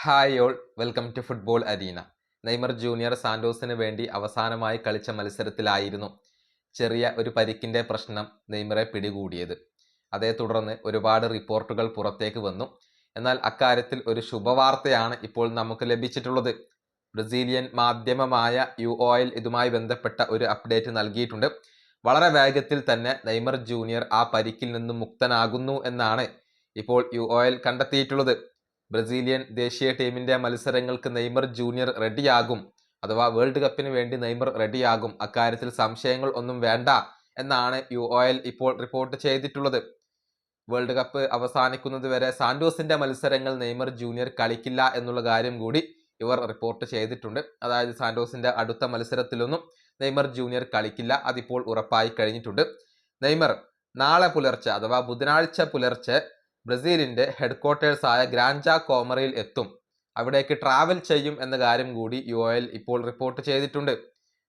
Hi all, welcome to football arena. Neymar junior സാന്റോസിന് വേണ്ടി അവസാനമായി കളിച്ച മത്സരത്തിലായിരുന്നു ചെറിയ ഒരു പരിക്കിന്റെ പ്രശ്നം നെയ്മറെ പിടികൂടിയത്. അതേ തുടർന്ന് ഒരുപാട് റിപ്പോർട്ടുകൾ പുറത്തേക്ക് വന്നു. എന്നാൽ അക്കാര്യത്തിൽ ഒരു ശുഭവാർത്തയാണ് ഇപ്പോൾ നമുക്ക് ലഭിച്ചിട്ടുള്ളത്. ബ്രസീലിയൻ മാധ്യമമായ UOL ഇതുമായി ബന്ധപ്പെട്ട ഒരു അപ്ഡേറ്റ് നൽകിയിട്ടുണ്ട്. വളരെ വേഗത്തിൽ തന്നെ നെയ്മർ ജൂനിയർ ആ പരിക്കിൽ നിന്നും മുക്തനാകുന്നു എന്നാണ് ഇപ്പോൾ UOL കണ്ടെത്തിയിട്ടുള്ളത്. ബ്രസീലിയൻ ദേശീയ ടീമിന്റെ മത്സരങ്ങൾക്ക് നെയ്മർ ജൂനിയർ റെഡിയാകും, അഥവാ വേൾഡ് കപ്പിന് വേണ്ടി നെയ്മർ റെഡിയാകും, അക്കാര്യത്തിൽ സംശയങ്ങൾ ഒന്നും വേണ്ട എന്നാണ് UOL ഇപ്പോൾ റിപ്പോർട്ട് ചെയ്തിട്ടുള്ളത്. വേൾഡ് കപ്പ് അവസാനിക്കുന്നത് വരെ സാന്റോസിന്റെ മത്സരങ്ങൾ നെയ്മർ ജൂനിയർ കളിക്കില്ല എന്നുള്ള കാര്യം കൂടി ഇവർ റിപ്പോർട്ട് ചെയ്തിട്ടുണ്ട്. അതായത് സാന്റോസിന്റെ അടുത്ത മത്സരത്തിലൊന്നും നെയ്മർ ജൂനിയർ കളിക്കില്ല, അതിപ്പോൾ ഉറപ്പായി കഴിഞ്ഞിട്ടുണ്ട്. നെയ്മർ നാളെ പുലർച്ചെ അഥവാ ബുധനാഴ്ച പുലർച്ചെ ബ്രസീലിന്റെ ഹെഡ്ക്വാർട്ടേഴ്സായ ഗ്രാൻജ കോമറയിൽ എത്തും. അവിടേക്ക് ട്രാവൽ ചെയ്യും എന്ന കാര്യം കൂടി UOL ഇപ്പോൾ റിപ്പോർട്ട് ചെയ്തിട്ടുണ്ട്.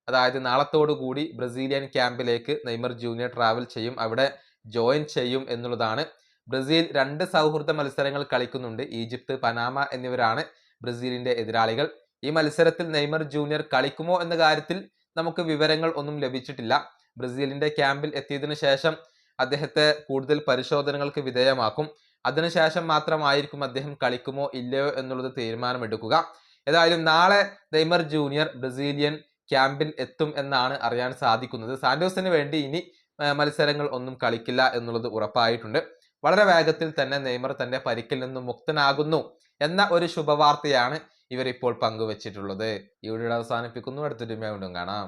അതായത് നാളത്തോടുകൂടി ബ്രസീലിയൻ ക്യാമ്പിലേക്ക് നെയ്മർ ജൂനിയർ ട്രാവൽ ചെയ്യും, അവിടെ ജോയിൻ ചെയ്യും എന്നുള്ളതാണ്. ബ്രസീൽ 2 സൗഹൃദ മത്സരങ്ങൾ കളിക്കുന്നുണ്ട്. ഈജിപ്ത്, പനാമ എന്നിവരാണ് ബ്രസീലിന്റെ എതിരാളികൾ. ഈ മത്സരത്തിൽ നെയ്മർ ജൂനിയർ കളിക്കുമോ എന്ന കാര്യത്തിൽ നമുക്ക് വിവരങ്ങൾ ഒന്നും ലഭിച്ചിട്ടില്ല. ബ്രസീലിന്റെ ക്യാമ്പിൽ എത്തിയതിനു ശേഷം അദ്ദേഹത്തെ കൂടുതൽ പരിശോധനകൾക്ക് വിധേയമാക്കും. അതിനുശേഷം മാത്രമായിരിക്കും അദ്ദേഹം കളിക്കുമോ ഇല്ലയോ എന്നുള്ളത് തീരുമാനമെടുക്കുക. ഏതായാലും നാളെ നെയ്മർ ജൂനിയർ ബ്രസീലിയൻ ക്യാമ്പിൽ എത്തും എന്നാണ് അറിയാൻ സാധിക്കുന്നത്. സാന്റോസിന് വേണ്ടി ഇനി മത്സരങ്ങൾ ഒന്നും കളിക്കില്ല എന്നുള്ളത് ഉറപ്പായിട്ടുണ്ട്. വളരെ വേഗത്തിൽ തന്നെ നെയ്മർ തന്റെ പരിക്കിൽ നിന്നും മുക്തനാകുന്നു എന്ന ഒരു ശുഭവാർത്തയാണ് ഇവർ ഇപ്പോൾ പങ്കുവച്ചിട്ടുള്ളത്. ഈ വീഡിയോ അവസാനിപ്പിക്കുന്നു. അടുത്തൊരു വീണ്ടും കാണാം.